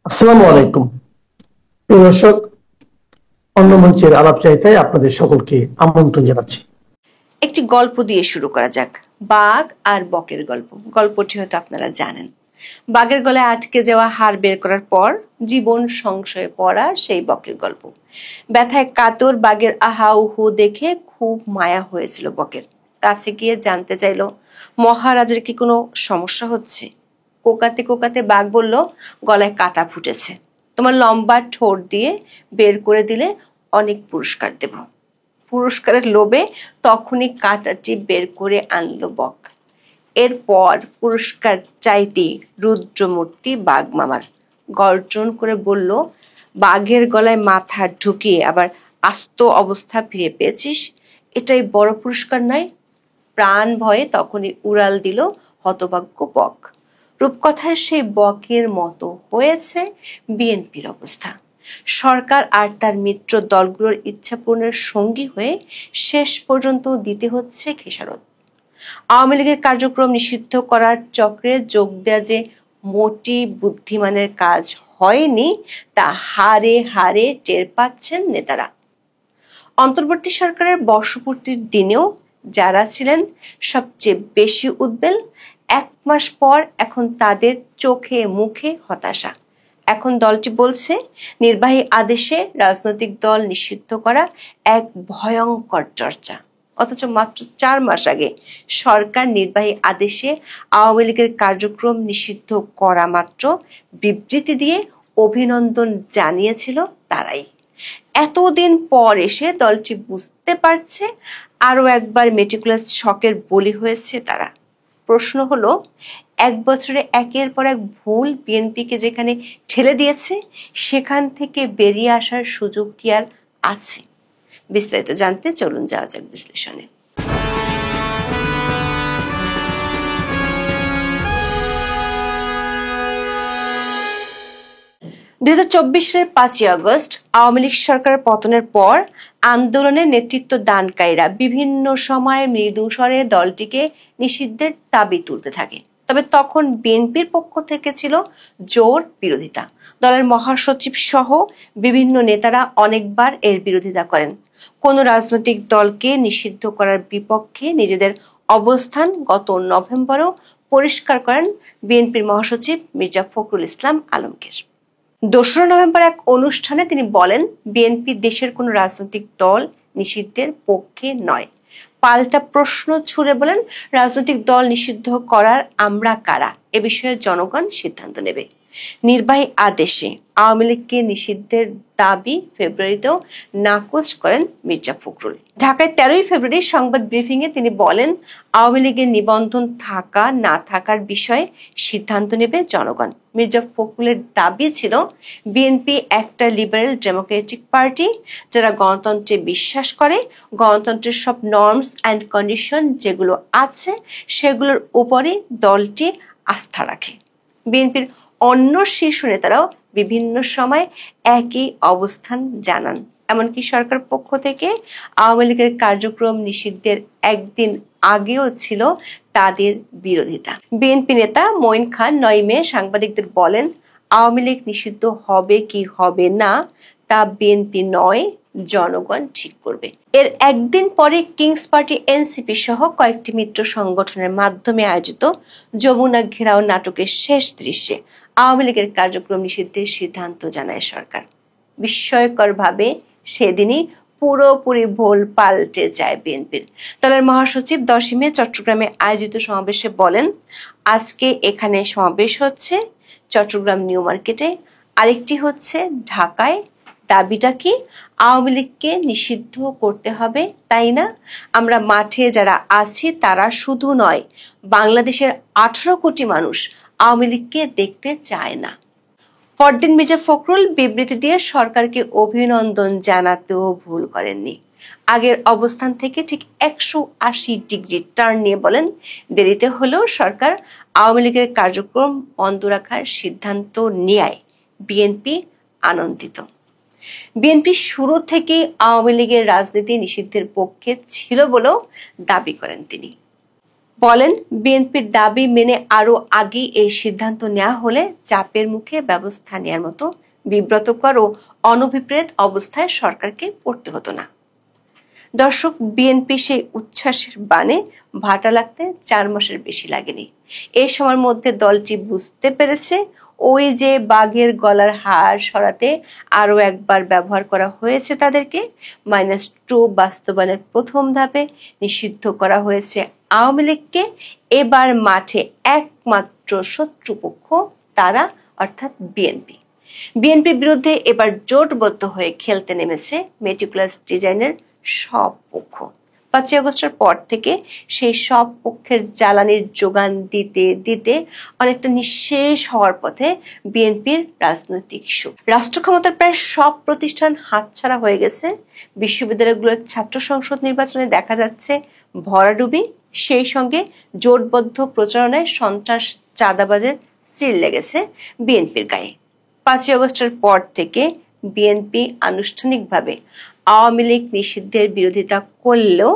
আসসালামু আলাইকুম প্রিয় দর্শক, অন্য মঞ্চের আলাপচারিতায় আপনাদের সকলকে আমন্ত্রণ জানাচ্ছি। একটি গল্প দিয়ে শুরু করা যাক। বাঘ আর বকের গল্প। গল্পটি হয়তো আপনারা জানেন। বাঘের গলায় আটকে যাওয়া হাড় বের করার পর জীবন সংশয়ে পড়া সেই বকের গল্প। ব্যথায় কাতর বাঘের আহা উহু দেখে খুব মায়া হয়েছিল বকের। কাছে গিয়ে জানতে চাইল মহারাজের কি কোনো সমস্যা হচ্ছে। কোকাতে কোকাতে বাঘ বলল, গলায় কাটা ফুটেছে, তোমার লম্বা ঠোঁট দিয়ে বের করে দিলে অনেক পুরস্কার দেব। পুরস্কারের লোভে তখনই কাঁটাটি বের করে আনলো বক। এরপর পুরস্কার চাইতেই রুদ্রমূর্তি বাঘ মামার গর্জন করে বলল, বাঘের গলায় মাথা ঢুকিয়ে আবার আস্ত অবস্থা ফিরে পেয়েছিস, এটাই বড় পুরস্কার নয়? প্রাণ ভয়ে তখনই উড়াল দিল হতভাগ্য বক। রূপকথার সেই বকের মতো হয়েছে বিএনপির অবস্থা। সরকার আর তার মিত্র দলগুলোর ইচ্ছা পূরণের সঙ্গী হয়ে শেষ পর্যন্ত দিতে হচ্ছে খেসারত। আওয়ামী লীগের কার্যক্রম নিষিদ্ধ করার চক্রে যোগ দেয়া যে মোটি বুদ্ধিমানের কাজ হয়নি তা হারে হারে টের পাচ্ছেন নেতারা। অন্তর্বর্তী সরকারের বর্ষপূর্তির দিনেও যারা ছিলেন সবচেয়ে বেশি উদ্বেল, 1 মাস পর এখন তাদের চোখে মুখে হতাশা। এখন দলটি বলছে নির্বাহী আদেশে রাজনৈতিক দল নিষিদ্ধ করা এক ভয়ঙ্কর চর্চা। অথচ মাত্র 4 মাস আগে সরকার নির্বাহী আদেশে আওয়ামী লীগের কার্যক্রম নিষিদ্ধ করা মাত্র বিবৃতি দিয়ে অভিনন্দন জানিয়েছিল তারাই। এতদিন পর এসে দলটি বুঝতে পারছে আরো একবার মেটিকুলাস শকের বলি হয়েছে তারা। প্রশ্ন হলো, 1 বছরে একের পর এক ভুল বিএনপিকে যেখানে ঠেলে দিয়েছে সেখান থেকে বেরিয়ে আসার সুযোগ কি আর আছে? বিস্তারিত জানতে চলুন যাওয়া যাক বিশ্লেষণে। 2024 সালের 5ই আগস্ট আওয়ামী লীগ সরকার পতনের পর আন্দোলনের নেতৃত্ব দানকারীরা বিভিন্ন সময়ে মৃদু স্বরে দলটিকে নিষিদ্ধের দাবি তুলতে থাকে। তবে তখন বিএনপির পক্ষ থেকে ছিল জোর বিরোধিতা। দলের মহাসচিব সহ বিভিন্ন নেতারা অনেকবার এর বিরোধিতা করেন। কোন রাজনৈতিক দলকে নিষিদ্ধ করার বিপক্ষে নিজেদের অবস্থান গত নভেম্বরেও পরিষ্কার করেন বিএনপির মহাসচিব মির্জা ফখরুল ইসলাম আলমগীর। 2 নভেম্বর এক অনুষ্ঠানে তিনি বলেন, বিএনপি দেশের কোন রাজনৈতিক দল নিষিদ্ধের পক্ষে নয়। পাল্টা প্রশ্ন ছুড়ে বলেন, রাজনৈতিক দল নিষিদ্ধ করার আমরা কারা, এ বিষয়ে জনগণ সিদ্ধান্ত নেবে। নির্বাহী আদেশে আওয়ামী লীগকে নিষিদ্ধের দাবি ফেব্রুয়ারিতেও নাকচ করেন মির্জা ফখরুল। ঢাকায় 13ই ফেব্রুয়ারি সংবাদ ব্রিফিং এ তিনি বলেন, আওয়ামী লীগের নিবন্ধন থাকা না থাকার বিষয়ে সিদ্ধান্ত নেবে জনগণ। মির্জা ফখরুলের দাবি ছিল, বিএনপি একটা লিবারেল ডেমোক্রেটিক পার্টি যারা গণতন্ত্রে বিশ্বাস করে, গণতন্ত্রের সব নর্মস অ্যান্ড কন্ডিশন যেগুলো আছে সেগুলোর উপরে দলটি আস্থা রাখে। বিএনপির অন্য শীর্ষ নেতারাও বিভিন্ন সময় একই অবস্থান জানান। এমনকি সরকার পক্ষ থেকে আওয়ামী লীগের কার্যক্রম নিষিদ্ধের একদিন আগেও ছিল তাদের বিরোধিতা। বিএনপি নেতা মঈন খান 9 মে সাংবাদিকদের বলেন, আওয়ামী লীগ নিষিদ্ধ হবে কি হবে না তা বিএনপি নয়, জনগণ ঠিক করবে। এর একদিন পরে কিংস পার্টি এনসিপি সহ কয়েকটি মিত্র সংগঠনের মাধ্যমে আয়োজিত যমুনা ঘেরাও নাটকের শেষ দৃশ্যে আওয়ামী লীগের কার্যক্রম নিষিদ্ধের সিদ্ধান্ত জানায় সরকার। বিস্ময়করভাবে সেদিনই পুরোপুরি ভুল পাল্টে যায় বিএনপির। দলের মহাসচিব 10 মে চট্টগ্রামে আয়োজিত সমাবেশে বলেন, আজকে এখানে সমাবেশ হচ্ছে চট্টগ্রাম নিউ মার্কেটে, আরেকটি হচ্ছে ঢাকায়। দাবিটা কি? আওয়ামী লীগকে নিষিদ্ধ করতে হবে, তাই না? আমরা মাঠে যারা আছি তারা শুধু নয়, বাংলাদেশের 18 কোটি মানুষ আওয়ামী লীগকে দেখতে চায় না। পরদিন মির্জা ফখরুল বিবৃতি দিয়ে সরকারকে অভিনন্দন জানাতেও ভুল করেননি। আগের অবস্থান থেকে ঠিক 180 ডিগ্রি টার্ন নিয়ে বলেন, দেরিতে হলেও সরকার আওয়ামী লীগের কার্যক্রম বন্ধ রাখার সিদ্ধান্ত নেয় বিএনপি আনন্দিত। বিএনপি শুরু থেকেই আওয়ামী লীগের রাজনীতি নিষিদ্ধের পক্ষে ছিল বলেও দাবি করেন তিনি। বলেন, বিএনপির দাবি মেনে আরো আগে এই সিদ্ধান্ত নেওয়া হলে চাপের মুখে ব্যবস্থা নেওয়ার মতো বিব্রতকর ও অনভিপ্রেত অবস্থায় সরকারকে পড়তে হতো না। দর্শক, বিএনপি সেই উচ্ছ্বাসের বাণে ভাটা লাগতে 4 মাসের বেশি লাগেনি। এই সময়ের মধ্যে দলটি বুঝতে পেরেছে ওই যে বাঘের গলার হাড় সরাতে আরো একবার ব্যবহার করা হয়েছে তাদেরকে। -2 বাস্তবায়নের প্রথম ধাপে নিষিদ্ধ করা হয়েছে আওয়ামী লীগকে। এবার মাঠে একমাত্র শত্রুপক্ষ তারা, অর্থাৎ বিএনপি। বিএনপির বিরুদ্ধে এবার জোটবদ্ধ হয়ে খেলতে নেমেছে মেটিকুলাস ডিজাইনের সব পক্ষ। 5 আগস্টের পর থেকে সেই সব পক্ষের জ্বালানির যোগান দিতে দিতে অনেকটা নিঃশেষ হওয়ার পথে বিএনপির রাজনৈতিক সুখ। রাষ্ট্র ক্ষমতার প্রায় সব প্রতিষ্ঠান হাতছাড়া হয়ে গেছে। বিশ্ববিদ্যালয়গুলোর ছাত্র সংসদ নির্বাচনে দেখা যাচ্ছে ভরাডুবি। সেই সঙ্গে জোটবদ্ধ প্রচারণায় সন্ত্রাস, চাঁদাবাজের সিল লেগেছে বিএনপির গায়ে। 5 আগস্টের পর থেকে বিএনপি আনুষ্ঠানিকভাবে আওয়ামী লীগ নিষিদ্ধের বিরোধিতা করলেও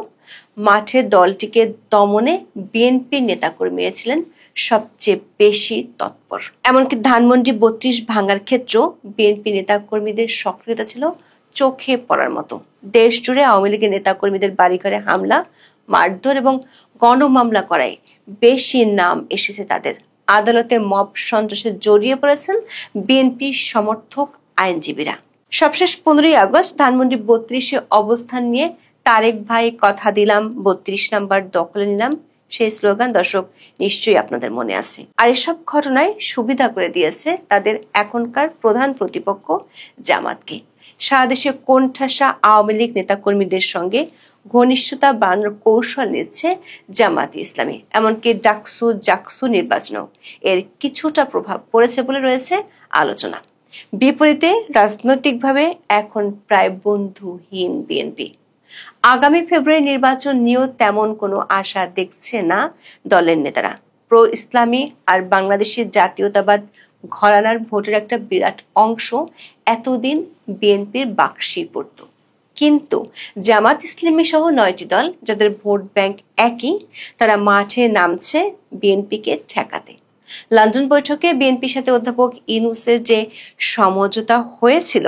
মাঠে দলটিকে দমনে বিএনপির নেতাকর্মীরা ছিলেন সবচেয়ে বেশি তৎপর। এমনকি ধানমন্ডি 32 ভাঙার ক্ষেত্রেও বিএনপি নেতাকর্মীদের সক্রিয়তা ছিল চোখে পড়ার মতো। দেশ জুড়ে আওয়ামী লীগের নেতাকর্মীদের বাড়িঘরে হামলা, মারধর এবং গণমামলা করায় বেশি নাম এসেছে তাদের। আদালতে মব সন্ত্রাসে জড়িয়ে পড়েছেন বিএনপি সমর্থক আইনজীবীরা। সবশেষ 15 আগস্ট ধানমন্ডি 32-এ অবস্থান নিয়ে তারেক ভাই কথা দিলাম 32 নাম্বার দখলে নিলাম, সেই স্লোগান দর্শক নিশ্চয়ই আপনাদের মনে আছে। আর এসব ঘটনায় সুবিধা করে দিয়েছে তাদের এখনকার প্রধান প্রতিপক্ষ জামাতকে। সারা দেশে কোণঠাসা আওয়ামী লীগ নেতাকর্মীদের সঙ্গে ঘনিষ্ঠতা বাড়ানোর কৌশল নিচ্ছে জামাতে ইসলামী। এমনকি জাকসু নির্বাচনেও এর কিছুটা প্রভাব পড়েছে বলে রয়েছে আলোচনা। বিপরীতে রাজনৈতিকভাবে এখন প্রায় বন্ধুহীন বিএনপি। আগামী ফেব্রুয়ারি নির্বাচন নিয়েও তেমন কোনো আশা দেখছে না দলের নেতারা। প্রো ইসলামী আর বাংলাদেশের জাতীয়তাবাদ ঘরানার ভোটের একটা বিরাট অংশ এতদিন বিএনপির বাক্সেই পড়ত। কিন্তু জামাত ইসলামী সহ 9টি দল যাদের ভোট ব্যাংক একই, তারা মাঠে নামছে বিএনপিকে ঠেকাতে। লন্ডন বৈঠকে বিএনপির সাথে অধ্যাপক ইউনূসের যে সমঝোতা হয়েছিল,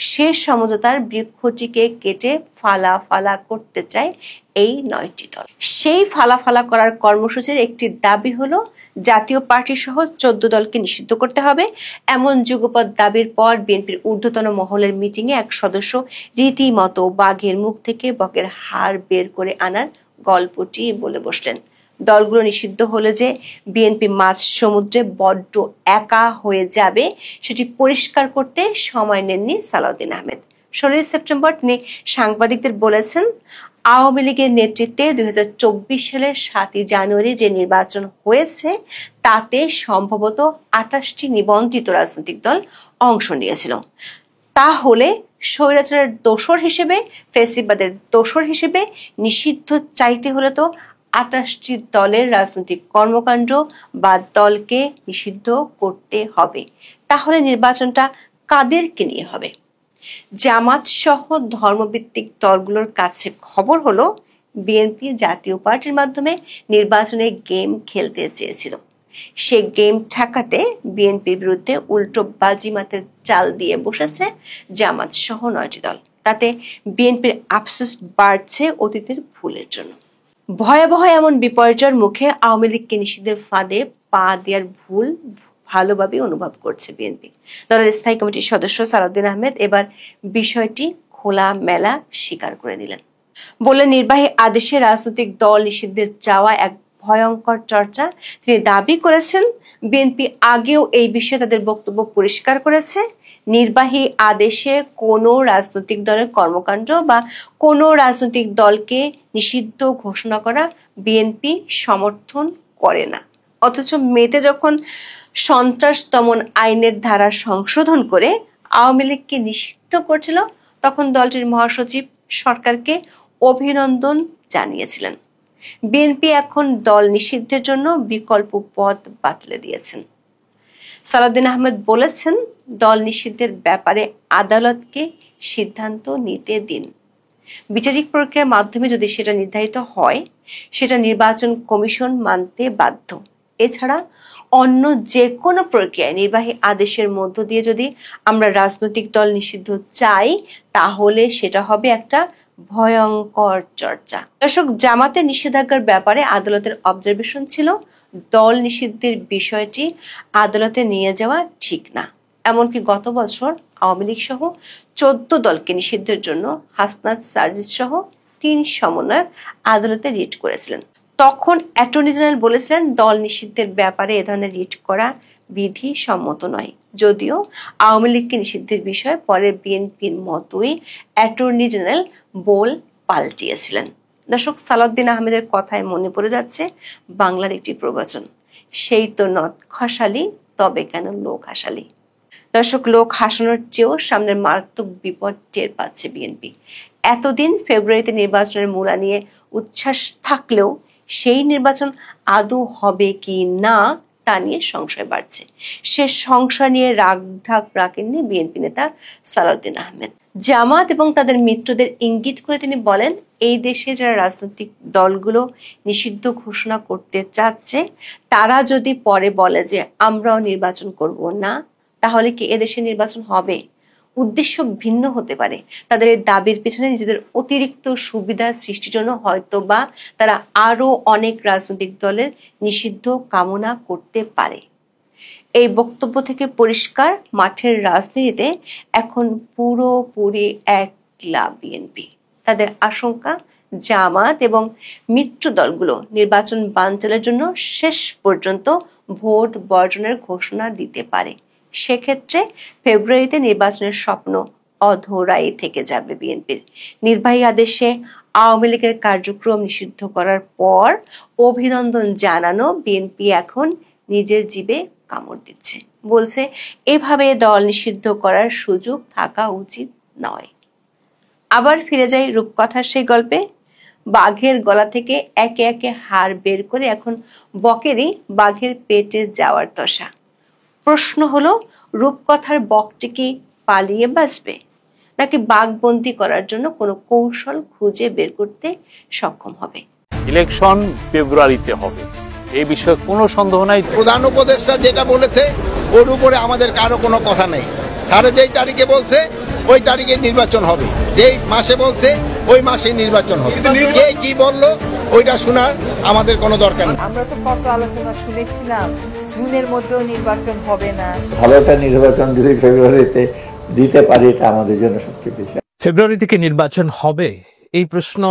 সে সমঝোতার বৃক্ষটিকে কেটে ফালা ফালা করতে চায় এই 9টি দল। সেই ফালা ফালা করার কর্মসূচির একটি দাবি হলো জাতীয় পার্টি সহ 14 দলকে নিষিদ্ধ করতে হবে। এমন যুগপৎ দাবির পর বিএনপির ঊর্ধ্বতন মহলের মিটিংয়ে এক সদস্য রীতিমতো বাঘের মুখ থেকে বকের হাড় বের করে আনার গল্পটি বলে বসলেন। দলগুলো নিষিদ্ধ হলে যে বিএনপি মাঝ সমুদ্রে বড্ড একা হয়ে যাবে, সেটি পরিষ্কার করতে সময় নেননি সালাউদ্দিন আহমেদ। 16 সেপ্টেম্বর তিনি সাংবাদিকদের বলেছেন, আওয়ামী লীগের নেতৃত্বে 2024 সালের 7 জানুয়ারি যে নির্বাচন হয়েছে তাতে সম্ভবত 28টি নিবন্ধিত রাজনৈতিক দল অংশ নিয়েছিল। তাহলে স্বৈরাচারের দোসর হিসেবে, ফ্যাসিবাদের দোসর হিসেবে নিষিদ্ধ চাইতে হলে তো 28টি দলের রাজনৈতিক কর্মকাণ্ড বা দলকে নিষিদ্ধ করতে হবে। তাহলে নির্বাচনটা কাদেরকে নিয়ে হবে? জামাত সহ ধর্মভিত্তিক দলগুলোর কাছে খবর হলো বিএনপি জাতীয় পার্টির মাধ্যমে নির্বাচনে গেম খেলতে চেয়েছিল। সে গেম ঠেকাতে বিএনপির বিরুদ্ধে উল্টো বাজিমাতের চাল দিয়ে বসেছে জামাত সহ 9টি দল। তাতে বিএনপির আফসোস বাড়ছে অতীতের ভুলের জন্য। ভয়াবহ এমন বিপর্যয়ের মুখে আওয়ামী লীগকে নিষিদ্ধের ফাঁদে পা দেওয়ার ভুল ভালোভাবে অনুভব করছে বিএনপি। দলের স্থায়ী কমিটির সদস্য সালাউদ্দিন আহমেদ এবার বিষয়টি খোলা মেলা স্বীকার করে দিলেন। বললেন, নির্বাহী আদেশে রাজনৈতিক দল নিষিদ্ধের চাওয়া এক ভয়ঙ্কর চর্চা। তিনি দাবি করেছেন, বিএনপি আগেও এই বিষয়ে তাদের বক্তব্য পরিষ্কার করেছে। নির্বাহী আদেশে কোনো রাজনৈতিক দলের কর্মকাণ্ড বা কোনো রাজনৈতিক দলকে নিষিদ্ধ ঘোষণা করা বিএনপি সমর্থন করে না। অথচ মেতে যখন সন্ত্রাস দমন আইনের ধারা সংশোধন করে আওয়ামী লীগকে নিষিদ্ধ করছিল, তখন দলটির মহাসচিব সরকারকে অভিনন্দন জানিয়েছিলেন। বিএনপি এখন দল নিষিদ্ধের জন্য বিকল্প পথ বাতলে দিয়েছেন। সালাউদ্দিন আহমেদ বলেছেন, দল নিষিদ্ধের ব্যাপারে আদালতকে সিদ্ধান্ত নিতে দিন। বিচারিক প্রক্রিয়ার মাধ্যমে যদি সেটা নির্ধারিত হয়, সেটা নির্বাচন কমিশন মানতে বাধ্য। এছাড়া অন্য যে কোনো প্রক্রিয়ায় নির্বাহী আদেশের মধ্য দিয়ে যদি আমরা রাজনৈতিক দল নিষিদ্ধ চাই, তাহলে সেটা হবে একটা ভয়ঙ্কর চর্চা। দর্শক, জামাতে নিষেধাজ্ঞার ব্যাপারে আদালতের অবজারভেশন ছিল দল নিষিদ্ধের বিষয়টি আদালতে নিয়ে যাওয়া ঠিক না। এমনকি গত বছর আওয়ামী লীগ সহ 14 দলকে নিষিদ্ধের জন্য হাসনাত সার্জিস সহ 3 সমন্বয়ক আদালতে রিট করেছিলেন। তখন অ্যাটর্নি জেনারেল বলেছিলেন দল নিষিদ্ধের ব্যাপারে এ ধরনের রিট করা বিধি সম্মত নয়। যদিও আওয়ামী লীগকে নিষিদ্ধের বিষয়ে পরে বিএনপির মতোই অ্যাটর্নি জেনারেল বল পাল্টিয়েছিলেন। দর্শক, সালাউদ্দিন আহমেদের কথায় মনে পড়ে যাচ্ছে বাংলার একটি প্রবচন, সেই তো নথ খসালি, তবে কেন লোক হাসালি। দর্শক, লোক হাসানোর চেয়েও সামনের মারাত্মক বিপদ টের পাচ্ছে বিএনপি। এতদিন ফেব্রুয়ারিতে নির্বাচনের মূলা নিয়ে উচ্ছ্বাস থাকলেও সেই নির্বাচন আদৌ হবে কি না তা নিয়ে সংশয় বাড়ছে। সে সংশয় নিয়ে রাগঢাক রাখেননি বিএনপি নেতা সালাউদ্দিন আহমেদ। জামাত এবং তাদের মিত্রদের ইঙ্গিত করে তিনি বলেন, এই দেশে যারা রাজনৈতিক দলগুলো নিষিদ্ধ ঘোষণা করতে চাচ্ছে, তারা যদি পরে বলে যে আমরাও নির্বাচন করব না, তাহলে কি এদেশে নির্বাচন হবে? উদ্দেশ্য ভিন্ন হতে পারে। তাদের এই দাবির পেছনে নিজেদের অতিরিক্ত সুবিধা সৃষ্টির জন্য হয়তো বা তারা আরো অনেক রাজনৈতিক দলের নিষিদ্ধ কামনা করতে পারে। এই বক্তব্য থেকে পরিষ্কার, মাঠের রাজনীতিতে এখন পুরোপুরি একলা বিএনপি। তাদের আশঙ্কা জামাত এবং মিত্র দলগুলো নির্বাচন বানচালের জন্য শেষ পর্যন্ত ভোট বর্জনের ঘোষণা দিতে পারে। সেক্ষেত্রে ফেব্রুয়ারিতে নির্বাচনের স্বপ্ন অধরাই থেকে যাবে বিএনপির। নির্বাহী আদেশে আওয়ামী লীগের কার্যক্রম নিষিদ্ধ করার পর অভিনন্দন জানানো বিএনপি এখন নিজের জিবে কামড় দিচ্ছে, বলছে এভাবে দল নিষিদ্ধ করার সুযোগ থাকা উচিত নয়। আবার ফিরে যাই রূপকথার সেই গল্পে। বাঘের গলা থেকে একে একে হাড় বের করে এখন বকেরই বাঘের পেটে যাওয়ার দশা। প্রশ্ন হলো, রূপকথার বকটি কি পালিয়ে বাঁচবে, নাকি বাঘবন্দি করার জন্য কোনো কৌশল খুঁজে বের করতে সক্ষম হবে? ইলেকশন ফেব্রুয়ারিতে হবে, এই বিষয়ে কোনো সন্দেহ নাই। প্রধান উপদেষ্টা যেটা বলেছে ওর উপরে আমাদের কারো কোনো কথা নেই। স্যার যেই তারিখে বলছে ওই তারিখে নির্বাচন হবে, যেই মাসে বলছে ওই মাসে নির্বাচন হবে। কে কি বললো ওইটা শোনার আমাদের কোনো দরকার নেই। আমরা তো কত আলোচনা শুনেছিলাম জুনের মধ্যেও নির্বাচন হবে না। ভালো একটা নির্বাচন যদি ফেব্রুয়ারিতে দিতে পারি, এটা আমাদের জন্য সবচেয়ে বেশি। ফেব্রুয়ারি থেকে নির্বাচন হবে, এই প্রশ্ন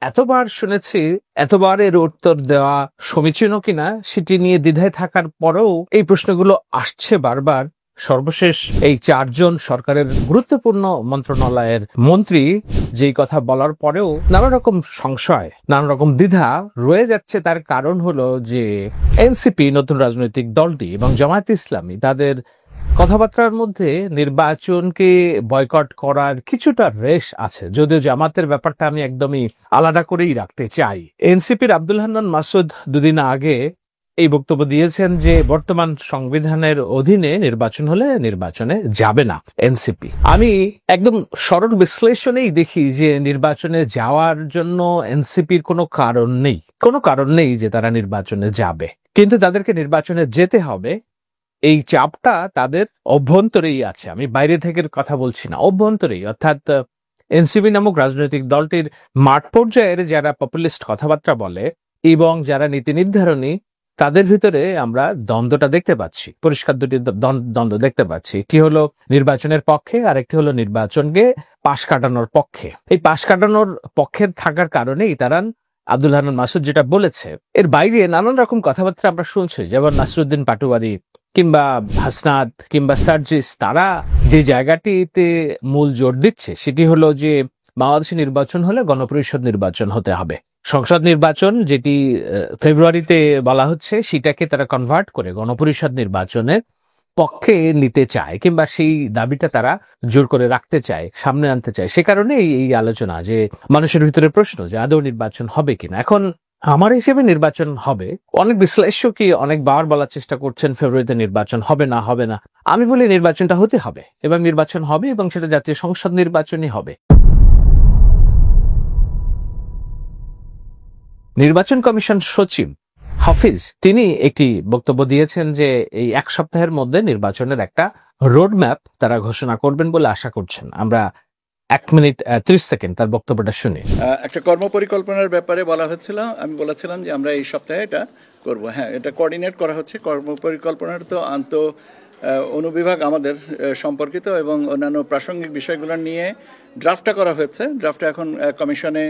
এতবার শুনেছি, এতবার এর উত্তর দেওয়া সমীচীন কিনা সেটি নিয়ে দ্বিধায় থাকার পরেও এই প্রশ্নগুলো আসছে বারবার। সর্বশেষ এই 4 জন সরকারের গুরুত্বপূর্ণ মন্ত্রণালয়ের মন্ত্রী যেই কথা বলার পরেও নানা রকম সংশয়, নানা রকম দ্বিধা রয়ে যাচ্ছে। তার কারণ হলো যে এনসিপি নতুন রাজনৈতিক দলটি এবং জামায়াতে ইসলামী তাদের কথাবার্তার মধ্যে নির্বাচনকে বয়কট করার কিছুটা রেশ আছে, যদিও জামাতের ব্যাপারটা আমি একদমই আলাদা করেই রাখতে চাই। এনসিপির আব্দুল হান্নান মাসুদ দুদিন আগে এই বক্তব্য দিয়েছেন যে বর্তমান সংবিধানের অধীনে নির্বাচন হলে নির্বাচনে যাবে না এনসিপি। আমি একদম সরল বিশ্লেষণেই দেখি যে নির্বাচনে যাওয়ার জন্য এনসিপির কোনো কারণ নেই যে তারা নির্বাচনে যাবে, কিন্তু তাদেরকে নির্বাচনে যেতে হবে। এই চাপটা তাদের অভ্যন্তরেই আছে, আমি বাইরে থেকে কথা বলছি না, অভ্যন্তরেই। অর্থাৎ এনসিপি নামক রাজনৈতিক দলটির মাঠ পর্যায়ের যারা পপুলিস্ট কথাবার্তা বলে এবং যারা নীতি নির্ধারণী, তাদের ভিতরে আমরা দ্বন্দ্বটা দেখতে পাচ্ছি, পরিষ্কার দুটি দ্বন্দ্ব দেখতে পাচ্ছি। একটি হলো নির্বাচনের পক্ষে, আর একটি হলো নির্বাচনকে পাশ কাটানোর পক্ষে। এই পাশ কাটানোর পক্ষের থাকার কারণেই তারা আব্দুল হান্নান মাসুদ যেটা বলেছে, এর বাইরে নানান রকম কথাবার্তা আমরা শুনছি, যেমন নাসরুদ্দিন পাটোয়ারি কিংবা হাসনাত কিংবা সার্জিস, তারা যে জায়গাটিতে মূল জোর দিচ্ছে সেটি হলো যে বাংলাদেশে নির্বাচন হলে গণপরিষদ নির্বাচন হতে হবে। সংসদ নির্বাচন যেটি ফেব্রুয়ারিতে বলা হচ্ছে, সেটাকে তারা কনভার্ট করে গণপরিষদ নির্বাচনের পক্ষে নিতে চায়, কিংবা সেই দাবিটা তারা জোর করে রাখতে চায়, সামনে আনতে চায়। সে কারণে এই আলোচনা যে মানুষের ভিতরে প্রশ্ন যে আদৌ নির্বাচন হবে কিনা। এখন আমার হিসেবে নির্বাচন হবে। অনেক বিশ্লেষকই অনেকবার বলার চেষ্টা করছেন ফেব্রুয়ারিতে নির্বাচন হবে না। আমি বলি নির্বাচনটা হতে হবে, এবং নির্বাচন হবে, এবং সেটা জাতীয় সংসদ নির্বাচনই হবে। নির্বাচন কমিশন সচিব হাফিজ তিনি একটি বক্তব্য দিয়েছেন যে এই এক সপ্তাহের মধ্যে নির্বাচনের একটা রোডম্যাপ তারা ঘোষণা করবেন বলে আশা করছেন। আমরা 1 মিনিট 30 সেকেন্ড তার বক্তব্যটা শুনি। একটা কর্মপরিকল্পনার ব্যাপারে বলা হচ্ছিল, আমি বলেছিলাম যে আমরা এই সপ্তাহে এটা করব। হ্যাঁ, এটা কোঅর্ডিনেট করা হচ্ছে। কর্মপরিকল্পনার তো অনুবিভাগ আমাদের সম্পর্কিত এবং অন্যান্য প্রাসঙ্গিক বিষয়গুলো নিয়ে ড্রাফটটা করা হয়েছে। ড্রাফটটা এখন কমিশনে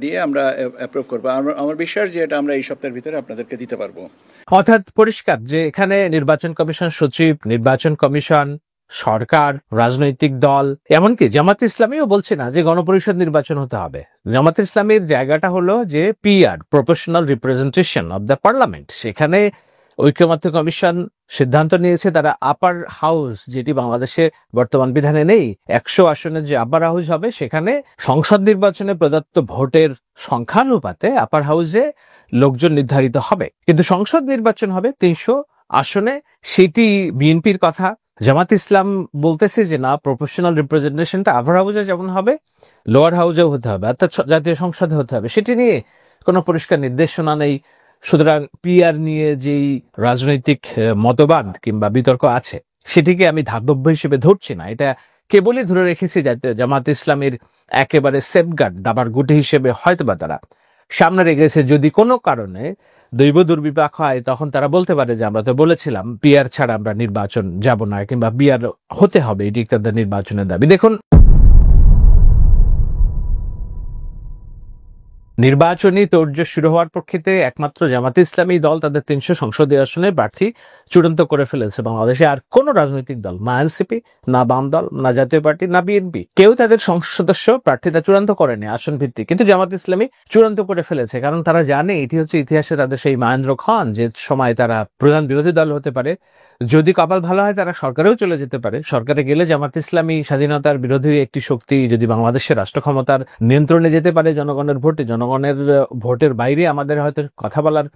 দিয়ে আমরা অ্যাপ্রুভ করবো। আমার বিশ্বাস যে এটা আমরা এই সপ্তাহের ভিতরে আপনাদেরকে দিতে পারবো। অর্থাৎ পরিষ্কার যে এখানে নির্বাচন কমিশন সচিব, নির্বাচন কমিশন, সরকার, রাজনৈতিক দল, এমনকি জামাত ইসলামীও বলছে না যে গণপরিষদ নির্বাচন হতে হবে। জামাত ইসলামীর জায়গাটা হলো যে PR, proportional representation of the parliament. সেখানে ঐক্যমত্য কমিশন সিদ্ধান্ত নিয়েছে তারা আপার হাউস, যেটি বাংলাদেশে বর্তমান বিধানে নেই, 100 আসনের যে আপার হাউস হবে সেখানে সংসদ নির্বাচনে প্রদত্ত ভোটের সংখ্যানুপাতে আপার হাউসে লোকজন নির্ধারিত হবে, কিন্তু সংসদ নির্বাচন হবে 300 আসনে। সেটি বিএনপির কথা। জামাত ইসলাম বলতেছে যে না, প্রপোর্শনাল রিপ্রেজেন্টেশনটা আপার হাউসে যেমন হবে লোয়ার হাউসেও হতে হবে, অর্থাৎ জাতীয় সংসদে হতে হবে। সেটি নিয়ে কোনো পরিষ্কার নির্দেশনা নেই। সুতরাং পিআর নিয়ে যেই রাজনৈতিক মতবাদ কিংবা বিতর্ক আছে সেটিকে আমি ধাতব্য হিসেবে ধরছি না। এটা কেবলই ধরে রেখেছি যাতে জামাত ইসলামের একেবারে সেফগার্ড, দাবার গুটি হিসেবে হয়তোবা তারা সামনে রেখেছে। যদি কোনো কারণে দৈব দুর্বিপাক হয় তখন তারা বলতে পারে যে আমরা তো বলেছিলাম পিআর ছাড়া আমরা নির্বাচন যাব না, কিংবা পিআর হতে হবে, এটি তাদের নির্বাচনের দাবি। দেখুন, নির্বাচনী তোড়জোড় শুরু হওয়ার প্রেক্ষিতে একমাত্র জামাতে ইসলামী দল তাদের 300 সংসদীয় আসনে প্রার্থী চূড়ান্ত করে ফেলেছে। বাংলাদেশে আর কোন রাজনৈতিক দল, না এনসিপি, না বাম দল, না জাতীয় পার্টি, না বিএনপি, কেউ তাদের সংসদ সদস্য প্রার্থীতা চূড়ান্ত করেনি আসন ভিত্তিক। কিন্তু জামাত ইসলামী চূড়ান্ত করে ফেলেছে, কারণ তারা জানে এটি হচ্ছে ইতিহাসে তাদের সেই মহেন্দ্র খান, যে সময় তারা প্রধান বিরোধী দল হতে পারে। যদি কপাল ভালো হয় তারা সরকারেও চলে যেতে পারে। সরকারে গেলে জামাত ইসলামী স্বাধীনতার বিরোধী একটি শক্তি, যদি বাংলাদেশের রাষ্ট্র ক্ষমতার নিয়ন্ত্রণে যেতে পারে জনগণের ভোটে, জনগণের ভোটের বাইরে আমাদের হয়তো কথা বলার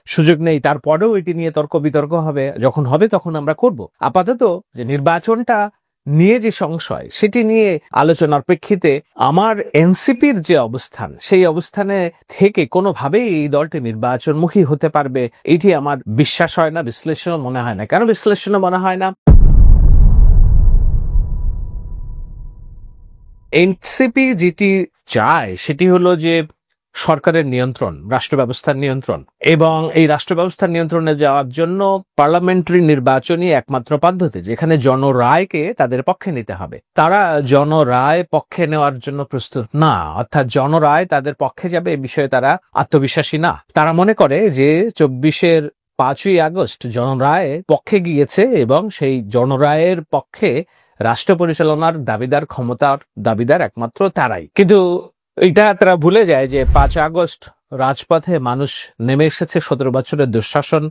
সুযোগ নেই, তারপরেও এটি নিয়ে তর্ক বিতর্ক হবে। যখন হবে তখন আমরা করব। আপাতত যে নির্বাচনটা নিয়ে যে সংশয়, সেটি নিয়ে আলোচনার প্রেক্ষিতে আমার এনসিপির যে অবস্থান, সেই অবস্থানে থেকে কোনোভাবেই এই দলটি নির্বাচনমুখী হতে পারবে এটি আমার বিশ্বাস হয় না, বিশ্লেষণও মনে হয় না। কেন বিশ্লেষণও মনে হয় না? এনসিপি যেটি চায় সেটি হলো যে সরকারের নিয়ন্ত্রণ, রাষ্ট্র ব্যবস্থার নিয়ন্ত্রণ, এবং এই রাষ্ট্র ব্যবস্থার নিয়ন্ত্রণে যাওয়ার জন্য পার্লামেন্টারি নির্বাচনই একমাত্র পদ্ধতি, যেখানে জনরায়কে তাদের পক্ষে নিতে হবে। তারা জনরায় পক্ষে নেওয়ার জন্য প্রস্তুত না, অর্থাৎ জনরায় তাদের পক্ষে যাবে এ বিষয়ে তারা আত্মবিশ্বাসী না। তারা মনে করে যে 24-এর 5ই আগস্ট জনরায় পক্ষে গিয়েছে এবং সেই জনরায়ের পক্ষে রাষ্ট্র পরিচালনার দাবিদার, ক্ষমতার দাবিদার একমাত্র তারাই। কিন্তু এটা তারা ভুলে যায় যে 5 আগস্ট রাজপথে মানুষ নেমে এসেছে 17 বছরের দুঃশাসন,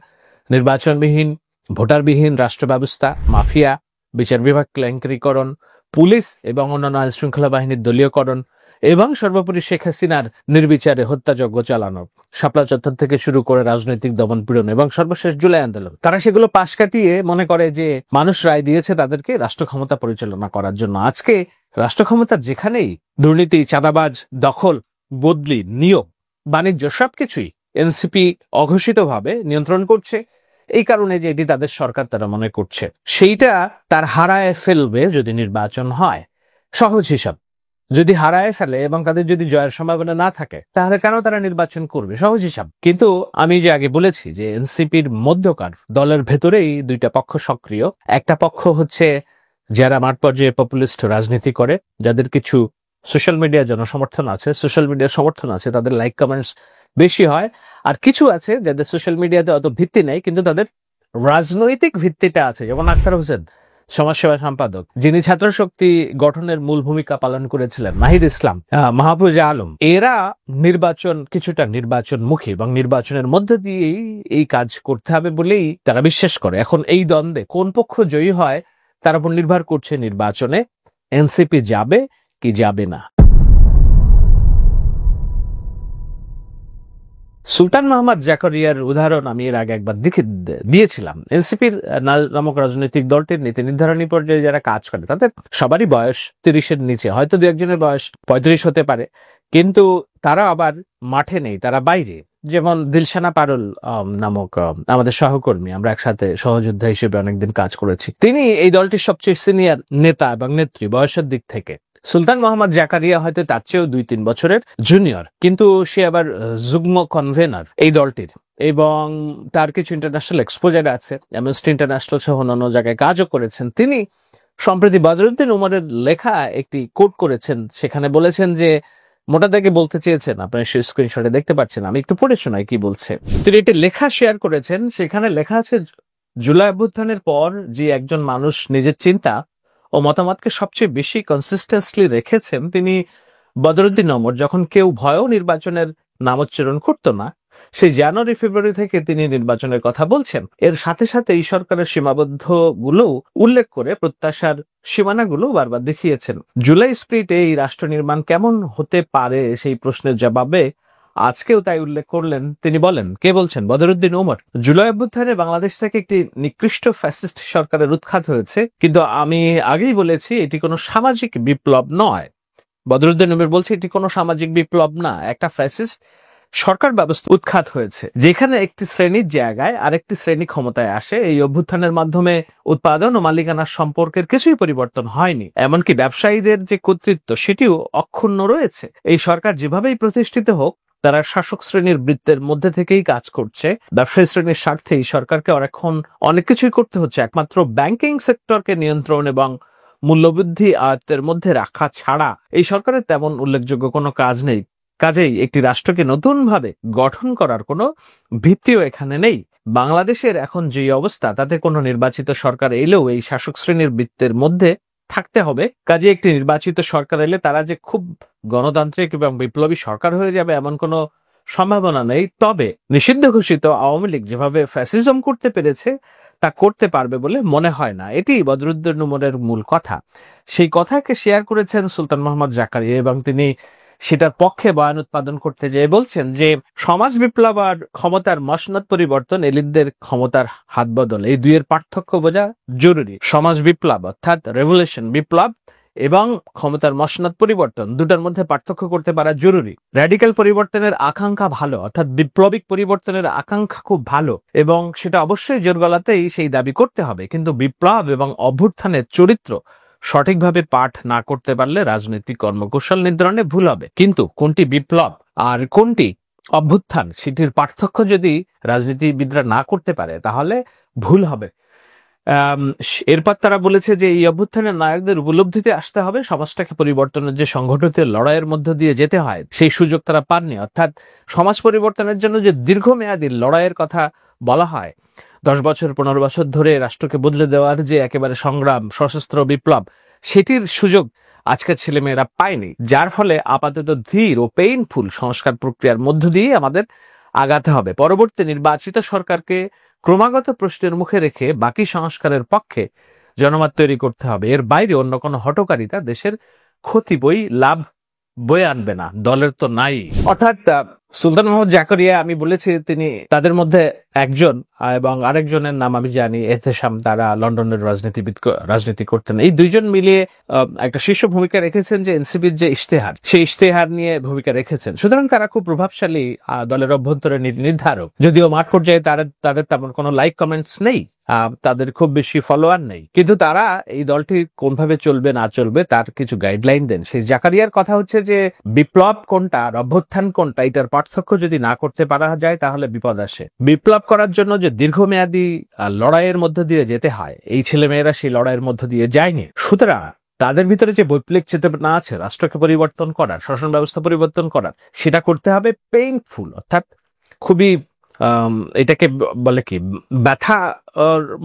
নির্বাচনবিহীন, ভোটারবিহীন রাষ্ট্র ব্যবস্থা, মাফিয়া, বিচার বিভাগ কেলেঙ্কারিকরণ, পুলিশ এবং অন্যান্য আইন শৃঙ্খলা বাহিনীর দলীয়করণ, এবং সর্বোপরি শেখ হাসিনার নির্বিচারে হত্যাযজ্ঞ চালানো, শাপলা চত্বর থেকে শুরু করে রাজনৈতিক দমনপীড়ন এবং সর্বশেষ জুলাই আন্দোলন। তারা সেগুলো পাশ কাটিয়ে মনে করে যে মানুষ রায় দিয়েছে তাদেরকে রাষ্ট্র ক্ষমতা পরিচালনা করার জন্য। আজকে রাষ্ট্র ক্ষমতার যেখানেই দুর্নীতি, চাঁদাবাজ, দখল, বদলি, নিয়োগ, বাণিজ্য সবকিছুই এনসিপি অঘোষিতভাবে নিয়ন্ত্রণ করছে। এই কারণে যে এটি তাদের সরকার তারা মনে করছে, সেইটা তার হারায় ফেলবে যদি নির্বাচন হয়। সহজ হিসাব, যদি হারায় ফেলে এবং তাদের যদি জয়ের সম্ভাবনা না থাকে তাহলে কেন তারা নির্বাচন করবে? সহজ হিসাব। কিন্তু আমি যে আগে বলেছি যে এনসিপির মধ্যকার দলের ভেতরেই দুইটা পক্ষ সক্রিয়। একটা পক্ষ হচ্ছে যারা মাঠ পর্যায়ে পপুলিস্ট রাজনীতি করে, যাদের কিছু সোশ্যাল মিডিয়া জনসমর্থন আছে, সোশ্যাল মিডিয়ার সমর্থন আছে, তাদের লাইক কমেন্টস বেশি হয়। আর কিছু আছে যাদের সোশ্যাল মিডিয়াতে অত ভিত্তি নেই, কিন্তু তাদের রাজনৈতিক ভিত্তিটা আছে, যেমন আখতার হোসেন, সমাজসেবা সম্পাদক, যিনি ছাত্র শক্তি গঠনের মূল ভূমিকা পালন করেছিলেন, নাহিদ ইসলাম, মাহফুজ আলম। এরা কিছুটা নির্বাচনমুখী এবং নির্বাচনের মধ্যে দিয়েই এই কাজ করতে হবে বলেই তারা বিশ্বাস করে। এখন এই দ্বন্দ্বে কোন পক্ষ জয়ী হয় তার উপর নির্ভর করছে নির্বাচনে এনসিপি যাবে কি যাবে না। সুলতান মোহাম্মদ জাকারিয়ার উদাহরণ আমি এর আগে একবার দিয়েছিলাম। এনসিপির নামক রাজনৈতিক দলটির নীতি নির্ধারণী পর্যায়ে যারা কাজ করে তাদের সবারই বয়স 30-এর নিচে, হয়তো দু একজনের বয়স 35 হতে পারে, কিন্তু তারা আবার মাঠে নেই, তারা বাইরে। যেমন দিলশানা পারুল নামক আমাদের সহকর্মী, আমরা একসাথে সহযোদ্ধা হিসেবে অনেকদিন কাজ করেছি, তিনি এই দলটির সবচেয়ে সিনিয়র নেতা এবং নেত্রী বয়সের দিক থেকে। সুলতান মোহাম্মদ জাকারিয়া হয়তো তার চেয়েও 2-3 বছরের জুনিয়র, কিন্তু সে আবার যুগ্ম কনভেনার এই দলটির, এবং তার কিছু ইন্টারন্যাশনাল এক্সপোজার আছে, অ্যামনেস্টি ইন্টারন্যাশনাল সহ অন্যান্য জায়গায় কাজও করেছেন। তিনি সম্প্রতি বদরুদ্দিন উমরের লেখা একটি কোট করেছেন, সেখানে বলেছেন যে মোটা দাগে বলতে চেয়েছেন, আপনারা সেই স্ক্রিনশটে দেখতে পাচ্ছেন, আমি একটু পড়ে শোনাই কি বলছে। তিনি একটি লেখা শেয়ার করেছেন, সেখানে লেখা আছে জুলাই অভ্যুত্থানের পর যে একজন মানুষ নিজের চিন্তা ও মতামতকে সবচেয়ে বেশি কনসিস্টেন্টলি রেখেছেন তিনি বদরুদ্দিন উমর। যখন কেউ ভয়েও নির্বাচনের নামোচ্চারণ করতো না, সেই জানুয়ারি ফেব্রুয়ারি থেকে তিনি নির্বাচনের কথা বলছেন। এর সাথে সাথে এই সরকারের সীমাবদ্ধ গুলো উল্লেখ করে প্রত্যাশার সীমানাগুলো বারবার দেখিয়েছেন। জুলাই স্প্রিটে এই রাষ্ট্র নির্মাণ কেমন হতে পারে সেই প্রশ্নের জবাবে আজকেও তাই উল্লেখ করলেন। তিনি বলেন, কে বলছেন? বদরুদ্দিন উমর। জুলাই অভ্যুত্থানে বাংলাদেশ থেকে একটি নিকৃষ্ট ফ্যাসিস্ট সরকারের উৎখাত হয়েছে, কিন্তু আমি আগেই বলেছি এটি কোনো সামাজিক বিপ্লব নয়। বদরুদ্দিন উমর বলছে এটি কোনো সামাজিক বিপ্লব না, একটা ফ্যাসিস্ট সরকার ব্যবস্থা উৎখাত হয়েছে, যেখানে একটি শ্রেণীর জায়গায় আরেকটি শ্রেণী ক্ষমতায় আসে। এই অভ্যুত্থানের মাধ্যমে উৎপাদন ও মালিকানার সম্পর্কের কিছুই পরিবর্তন হয়নি, এমনকি ব্যবসায়ীদের যে কর্তৃত্ব সেটিও অক্ষুণ্ণ রয়েছে। এই সরকার যেভাবেই প্রতিষ্ঠিত হোক, তারা শাসক শ্রেণীর বৃত্তের মধ্যে থেকেই কাজ করছে। ব্যবসায়ী শ্রেণীর স্বার্থে এই সরকারকে এখন অনেক কিছুই করতে হচ্ছে। একমাত্র ব্যাংকিং সেক্টরকে নিয়ন্ত্রণ এবং মূল্যবৃদ্ধি আয়ত্তের মধ্যে রাখা ছাড়া এই সরকারের তেমন উল্লেখযোগ্য কোনো কাজ নেই। কাজেই একটি রাষ্ট্রকে নতুনভাবে গঠন করার কোনো ভিত্তিও এখানে নেই। বাংলাদেশের এখন যে অবস্থা, তাতে কোনো নির্বাচিত সরকার এলেও এই শাসক শ্রেণীর বৃত্তের মধ্যে থাকতে হবে। কাজে একটি নির্বাচিত সরকার এলে তারা যে খুব গণতান্ত্রিক এবং বিপ্লবী সরকার হয়ে যাবে এমন কোনো সম্ভাবনা নেই। তবে নিষিদ্ধ ঘোষিত আওয়ামী লীগ যেভাবে ফ্যাসিজম করতে পেরেছে, তা করতে পারবে বলে মনে হয় না। এটি বদরুদ্দিন উমরের মূল কথা। সেই কথাকে শেয়ার করেছেন সুলতান মোহাম্মদ জাকারিয়া, এবং তিনি সেটার পক্ষে বয়ান উৎপাদন করতে যেয়ে বলছেন যে সমাজ বিপ্লব আর ক্ষমতার মসনদ পরিবর্তন, এলিটদের ক্ষমতার হাত বদল, এই দুইয়ের পার্থক্য বোঝা জরুরি। সমাজ বিপ্লব অর্থাৎ রেভলিউশন, বিপ্লব, এবং ক্ষমতার মসনদ পরিবর্তন, দুটার মধ্যে পার্থক্য করতে পারা জরুরি। র্যাডিক্যাল পরিবর্তনের আকাঙ্ক্ষা ভালো, অর্থাৎ বিপ্লবিক পরিবর্তনের আকাঙ্ক্ষা খুব ভালো, এবং সেটা অবশ্যই জোর গলাতেই সেই দাবি করতে হবে। কিন্তু বিপ্লব এবং অভ্যুত্থানের চরিত্র সঠিকভাবে পাঠ না করতে পারলে রাজনৈতিক কর্মকৌশল নির্ধারণে ভুল হবে। কিন্তু কোনটি বিপ্লব আর কোনটি অভ্যুত্থান, সেটির পার্থক্য যদি রাজনীতিবিদরা না করতে পারে তাহলে ভুল হবে। এরপর তারা বলেছে যে এই অভ্যুত্থানের নায়কদের উপলব্ধিতে আসতে হবে, সমাজটাকে পরিবর্তনের যে সংগঠিত লড়াইয়ের মধ্য দিয়ে যেতে হয় সেই সুযোগ তারা পাননি। অর্থাৎ সমাজ পরিবর্তনের জন্য যে দীর্ঘমেয়াদী লড়াইয়ের কথা বলা হয়, 10 বছর 15 বছর ধরে রাষ্ট্রকে বদলে দেওয়ার যে একেবারে সংগ্রাম, সশস্ত্র বিপ্লব, সেটির সুযোগ আজকের ছেলেমেয়েরা পায়নি। যার ফলে আপাতত ধীর ও পেইনফুল সংস্কার প্রক্রিয়ার মধ্য দিয়ে আমাদের আগাতে হবে। পরবর্তী নির্বাচিত সরকারকে ক্রমাগত প্রশ্নের মুখে রেখে বাকি সংস্কারের পক্ষে জনমত তৈরি করতে হবে। এর বাইরে অন্য কোনো হঠকারিতা দেশের ক্ষতি লাভ বয়ে আনবে না, দলের তো নাই। অর্থাৎ সুলতান মোহাম্মদ জাকারিয়া, আমি বলেছি তিনি তাদের মধ্যে একজন, এবং আরেকজনের নাম আমি জানি, এহতেশাম, তারা লন্ডনের রাজনীতি করতেন। এই দুইজন মিলিয়ে একটা শীর্ষ ভূমিকা রেখেছেন যে এনসিপির যে ইশতেহার, সেই ইশতেহার নিয়ে ভূমিকা রেখেছেন। সুতরাং তারা খুব প্রভাবশালী দলের অভ্যন্তরে নির্ধারক। যদিও মাঠ পর্যায়ে তাদের তেমন কোনো লাইক কমেন্টস নেই, তাদের খুব বেশি ফলোয়ার নেই, কিন্তু তারা এই দলটি কোনভাবে চলবে না চলবে তার কিছু গাইডলাইন দেন। সেই জাকারিয়ার কথা হচ্ছে যে বিপ্লব কোনটা আর অভ্যুত্থান কোনটা, এটার পার্থক্য যদি না করতে পারা যায় তাহলে বিপদ আসে। বিপ্লব করার জন্য যে দীর্ঘমেয়াদী লড়াইয়ের মধ্যে দিয়ে যেতে হয়, এই ছেলেমেয়েরা সেই লড়াইয়ের মধ্যে দিয়ে যায়নি। সুতরাং তাদের ভিতরে যে বৈপ্লবিক চেতনা আছে রাষ্ট্রকে পরিবর্তন করার, শাসন ব্যবস্থা পরিবর্তন করার, সেটা করতে হবে পেইনফুল, অর্থাৎ খুবই এটাকে বলে কি, ব্যথা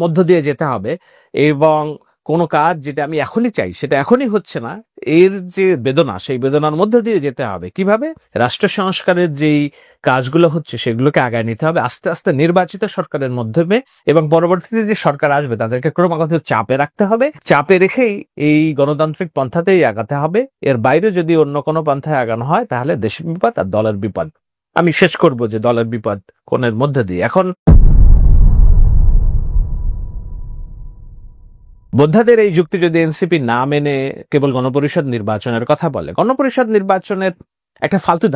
মধ্য দিয়ে যেতে হবে। এবং কোনো কাজ যেটা আমি এখনই চাই সেটা এখনই হচ্ছে না, এর যে বেদনা, সেই বেদনার মধ্য দিয়ে যেতে হবে। কিভাবে? রাষ্ট্র সংস্কারের যেই কাজগুলো হচ্ছে সেগুলোকে আগায় নিতে হবে আস্তে আস্তে নির্বাচিত সরকারের মাধ্যমে, এবং পরবর্তীতে যে সরকার আসবে তাদেরকে ক্রমাগত চাপে রাখতে হবে। চাপে রেখেই এই গণতান্ত্রিক পন্থাতেই আগাতে হবে। এর বাইরে যদি অন্য কোনো পন্থায় আগানো হয় তাহলে দেশের বিপদ আর দলের বিপদ। আমি শেষ করব যে দলের বিপদ কোনের মধ্যে দিয়ে। এখন বোদ্ধাদের এই যুক্তি যদি এনসিপি না মেনে কেবল গণপরিষদ নির্বাচনের কথা বলে, গণপরিষদ নির্বাচনের একটা ফালতু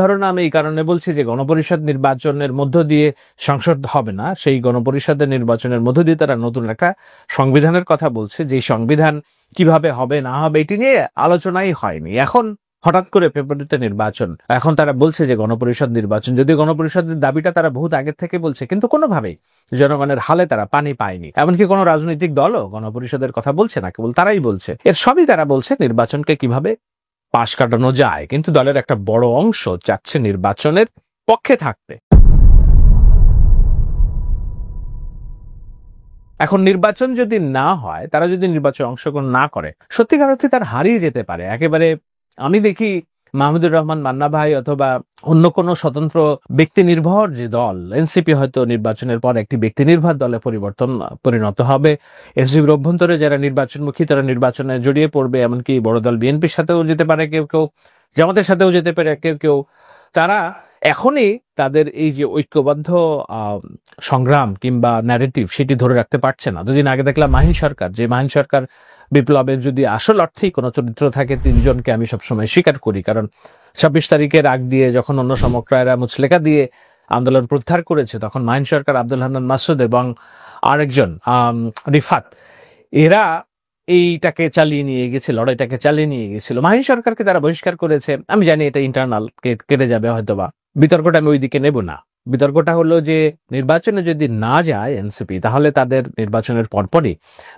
ধারণা আমি এই কারণে বলছি যে গণপরিষদ নির্বাচনের মধ্য দিয়ে সংসদ হবে না, সেই গণপরিষদের নির্বাচনের মধ্য দিয়ে তারা নতুন একটা সংবিধানের কথা বলছে, যে সংবিধান কিভাবে হবে না হবে এটি নিয়ে আলোচনাই হয়নি। এখন হঠাৎ করে ফেব্রুয়ারিতে নির্বাচন, এখন তারা বলছে যে গণপরিষদ নির্বাচন, যদি গণপরিষদের দাবিটা তারা বহুত আগের থেকে বলছে, কিন্তু কোনোভাবেই জনগণের হালে তারা পানি পায়নি। এমনকি কোনো রাজনৈতিক দলও গণপরিষদের কথা বলছে না, কেবল তারাই বলছে। এর সবই তারা বলছে নির্বাচনকে কিভাবে পাশ কাটানো যায়, কিন্তু দলের একটা বড় অংশ চাচ্ছে নির্বাচনের পক্ষে থাকতে। এখন নির্বাচন যদি না হয়, তারা যদি নির্বাচনে অংশগ্রহণ না করে, সত্যিকার অর্থে তার হারিয়ে যেতে পারে একেবারে। আমি দেখি মাহমুদুর রহমান মান্না ভাই অথবা অন্য কোনো স্বতন্ত্র ব্যক্তি নির্ভর যে দল, এনসিপি হয়তো নির্বাচনের পর একটি ব্যক্তি নির্ভর দলে পরিণত হবে। এনসিপির অভ্যন্তরে যারা নির্বাচনমুখী তারা নির্বাচনে জড়িয়ে পড়বে, এমনকি বড় দল বিএনপির সাথেও যেতে পারে কেউ কেউ, জামাতের সাথেও যেতে পারে কেউ কেউ। তারা এখনই তাদের এই যে ঐক্যবদ্ধ সংগ্রাম কিংবা ন্যারেটিভ সেটি ধরে রাখতে পারছে না। দুদিন আগে দেখলাম মাহিন সরকার বিপ্লবের যদি আসল অর্থেই কোনো চরিত্র থাকে, তিনজনকে আমি সবসময় স্বীকার করি। কারণ 26 তারিখের আগ দিয়ে যখন অন্য সমকায়রা মুচলেকা দিয়ে আন্দোলন প্রত্যাহার করেছে, তখন মাহিন সরকার, আব্দুল হান্নান মাসুদ এবং আরেকজন রিফাত, এরা এইটাকে চালিয়ে নিয়ে গেছিল, লড়াইটাকে চালিয়ে নিয়ে গেছিল। মাহিন সরকারকে তারা বহিষ্কার করেছে। আমি জানি এটা ইন্টারনাল কেটে যাবে হয়তোবা, বিতর্কটা আমি ওইদিকে নেব না। বিতর্কটা হলো যে নির্বাচনে যদি না যায় এনসিপি, তাহলে তাদের নির্বাচনের পরপরই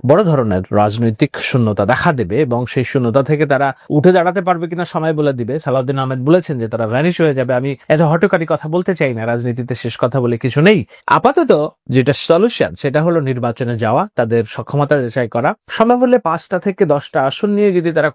বড় ধরনের রাজনৈতিক শূন্যতা দেখা দেবে, এবং সেই শূন্যতা থেকে তারা উঠে দাঁড়াতে পারবে কিনা সময় বলে দিবে। সালাউদ্দিন আহমেদ বলেছেন যে তারা ভ্যানিশ হয়ে যাবে। আমি এত হটকারী কথা বলতে চাই না, রাজনীতিতে শেষ কথা বলে কিছু নেই। আপাতত যেটা সলিউশন সেটা হলো নির্বাচনে যাওয়া, তাদের সক্ষমতা যাচাই করা, সম্ভব হলে 5টা থেকে 10টা আসন নিয়ে যদি তারা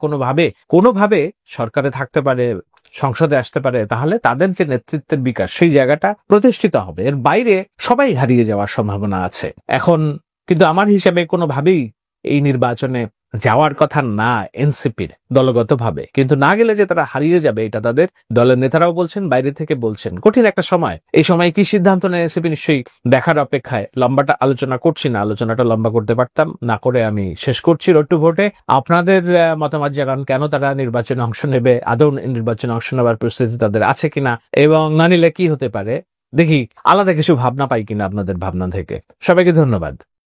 কোনোভাবে সরকারে থাকতে পারে, সংসদে আসতে পারে, তাহলে তাদের যে নেতৃত্বের বিকাশ সেই জায়গাটা প্রতিষ্ঠিত হবে। এর বাইরে সবাই হারিয়ে যাওয়ার সম্ভাবনা আছে এখন। কিন্তু আমার হিসাবে কোনোভাবেই এই নির্বাচনে যাওয়ার কথা না এনসিপির দলগতভাবে, কিন্তু না গেলে যে তারা হারিয়ে যাবে এটা তাদের দলের নেতারাও বলছেন, বাইরে থেকে বলছেন। কঠিন একটা সময়, এই সময় কি সিদ্ধান্ত নেয় এনসিপি নিশ্চয়ই দেখার অপেক্ষায়। লম্বাটা আলোচনা করছি না, আলোচনাটা লম্বা করতে পারতাম, না করে আমি শেষ করছি। রোড টু ভোটে আপনাদের মতামত জানান, কেন তারা নির্বাচনে অংশ নেবে, আদৌ নির্বাচনে অংশ নেওয়ার প্রস্তুতি তাদের আছে কিনা, এবং না নিলে কি হতে পারে। দেখি আলাদা কিছু ভাবনা পাই কিনা আপনাদের ভাবনা থেকে। সবাইকে ধন্যবাদ।